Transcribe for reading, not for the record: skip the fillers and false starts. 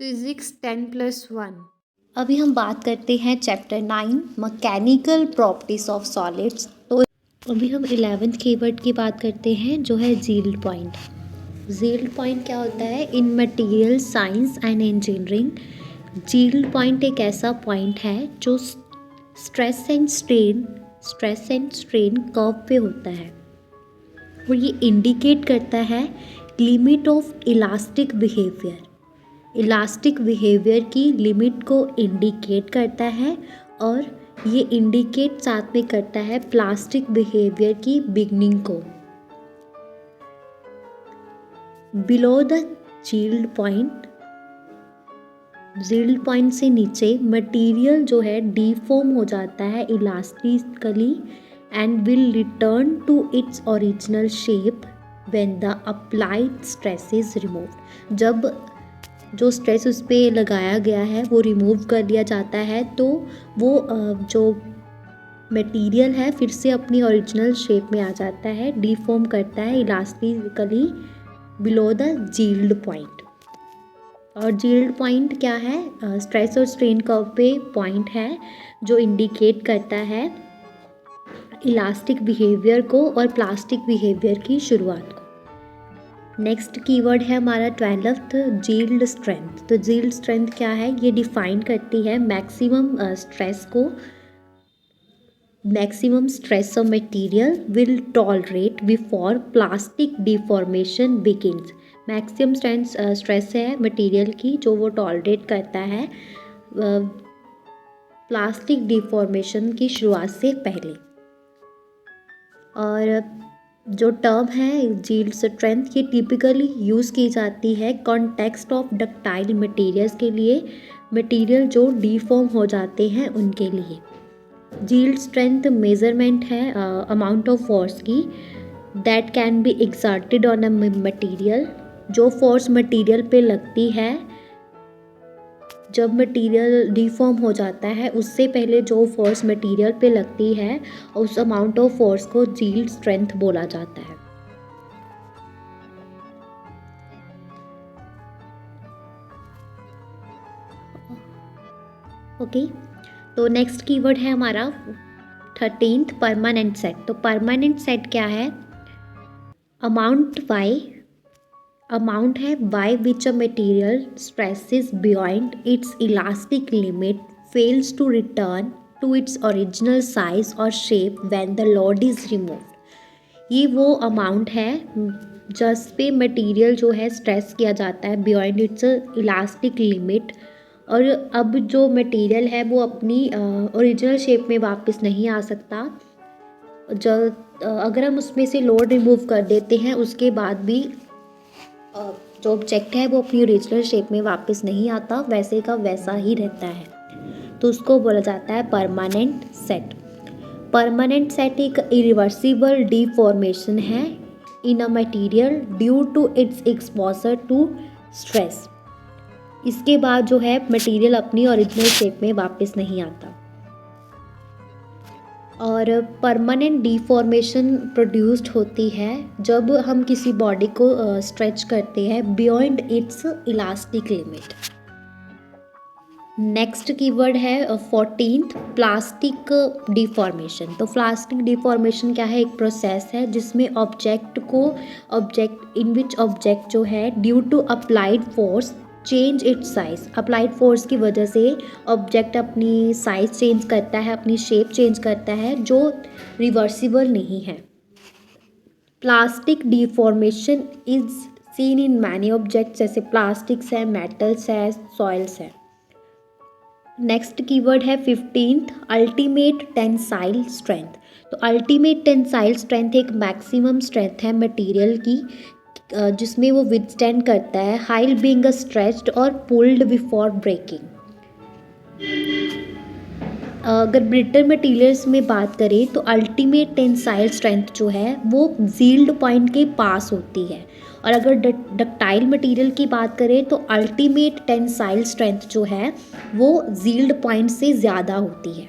Physics 10+1। अभी हम बात करते हैं chapter 9 mechanical properties of solids. तो अभी हम 11th कीवर्ड की बात करते हैं जो है यील्ड पॉइंट। यील्ड पॉइंट क्या होता है? In material science and engineering yield point एक ऐसा पॉइंट है जो स्ट्रेस एंड स्ट्रेन कर्व पे होता है और ये इंडिकेट करता है लिमिट ऑफ इलास्टिक बिहेवियर की लिमिट को इंडिकेट करता है और ये इंडिकेट साथ में करता है प्लास्टिक बिहेवियर की बिगनिंग को। बिलो द यील्ड पॉइंट से नीचे मटेरियल जो है डीफॉर्म हो जाता है elastically and will return to its original shape when the applied stress is removed. जब जो स्ट्रेस उस पर लगाया गया है वो रिमूव कर दिया जाता है तो वो जो मटेरियल है फिर से अपनी ओरिजिनल शेप में आ जाता है, डीफॉर्म करता है elastically below the yield point. और यील्ड पॉइंट क्या है? स्ट्रेस और स्ट्रेन कर्व पे पॉइंट है जो इंडिकेट करता है इलास्टिक बिहेवियर को और प्लास्टिक बिहेवियर की शुरुआत को। नेक्स्ट कीवर्ड है हमारा 12th यील्ड स्ट्रेंथ। तो यील्ड स्ट्रेंथ क्या है? ये डिफाइन करती है maximum stress of material will tolerate before plastic deformation begins. Maximum stress है मटेरियल की जो वो टॉलरेट करता है प्लास्टिक डिफॉर्मेशन की शुरुआत से पहले। और जो टर्म है यील्ड स्ट्रेंथ ये टिपिकली यूज़ की जाती है कॉन्टेक्स्ट ऑफ डक्टाइल मटेरियल्स के लिए, मटेरियल जो डीफॉर्म हो जाते हैं उनके लिए। यील्ड स्ट्रेंथ मेजरमेंट है अमाउंट ऑफ फोर्स की that can be exerted on a material. जो फोर्स मटेरियल पे लगती है जब मटेरियल डीफॉर्म हो जाता है उससे पहले जो फोर्स मटेरियल पे लगती है उस अमाउंट ऑफ फोर्स को यील्ड स्ट्रेंथ बोला जाता है। ओके, तो नेक्स्ट कीवर्ड है हमारा 13th परमानेंट सेट। तो परमानेंट सेट क्या है? अमाउंट है by which a material stresses beyond its elastic limit fails to return to its original size और shape when the load is removed. ये वो अमाउंट है जिस पे मटेरियल जो है स्ट्रेस किया जाता है बियॉन्ड इट्स इलास्टिक लिमिट और अब जो मटेरियल है वो अपनी ओरिजिनल शेप में वापस नहीं आ सकता। अगर हम उसमें से लोड रिमूव कर देते हैं उसके बाद भी जो ऑब्जेक्ट है वो अपनी ओरिजिनल शेप में वापस नहीं आता, वैसे का वैसा ही रहता है। तो उसको बोला जाता है परमानेंट सेट। परमानेंट सेट एक इरिवर्सिबल डिफॉर्मेशन है in a material due to its exposure to stress. इसके बाद जो है मटेरियल अपनी ओरिजिनल शेप में वापस नहीं आता। और परमानेंट डिफॉर्मेशन प्रोड्यूस्ड होती है जब हम किसी बॉडी को स्ट्रेच करते हैं beyond its elastic limit. Next keyword है 14th प्लास्टिक डिफॉर्मेशन। तो प्लास्टिक डिफॉर्मेशन क्या है? एक प्रोसेस है जिसमें ऑब्जेक्ट इन विच ऑब्जेक्ट जो है due to applied force change its size. Applied force की वजह से ऑब्जेक्ट अपनी साइज चेंज करता है, अपनी शेप चेंज करता है जो रिवर्सिबल नहीं है। Plastic deformation is seen in many objects जैसे प्लास्टिक्स है, मेटल्स है, सॉइल्स है। नेक्स्ट कीवर्ड है 15th अल्टीमेट टेंसाइल स्ट्रेंथ। तो अल्टीमेट टेंसाइल स्ट्रेंथ एक मैक्सिमम स्ट्रेंथ है मटेरियल की जिसमें वो विदस्टैंड करता है हाइल बीइंग स्ट्रेच्ड और पुल्ड बिफोर ब्रेकिंग। अगर ब्रिटल मटेरियल्स में बात करें तो अल्टीमेट टेंसाइल स्ट्रेंथ जो है वो यील्ड पॉइंट के पास होती है और अगर डक्टाइल मटेरियल की बात करें तो अल्टीमेट टेंसाइल स्ट्रेंथ जो है वो यील्ड पॉइंट से ज़्यादा होती है।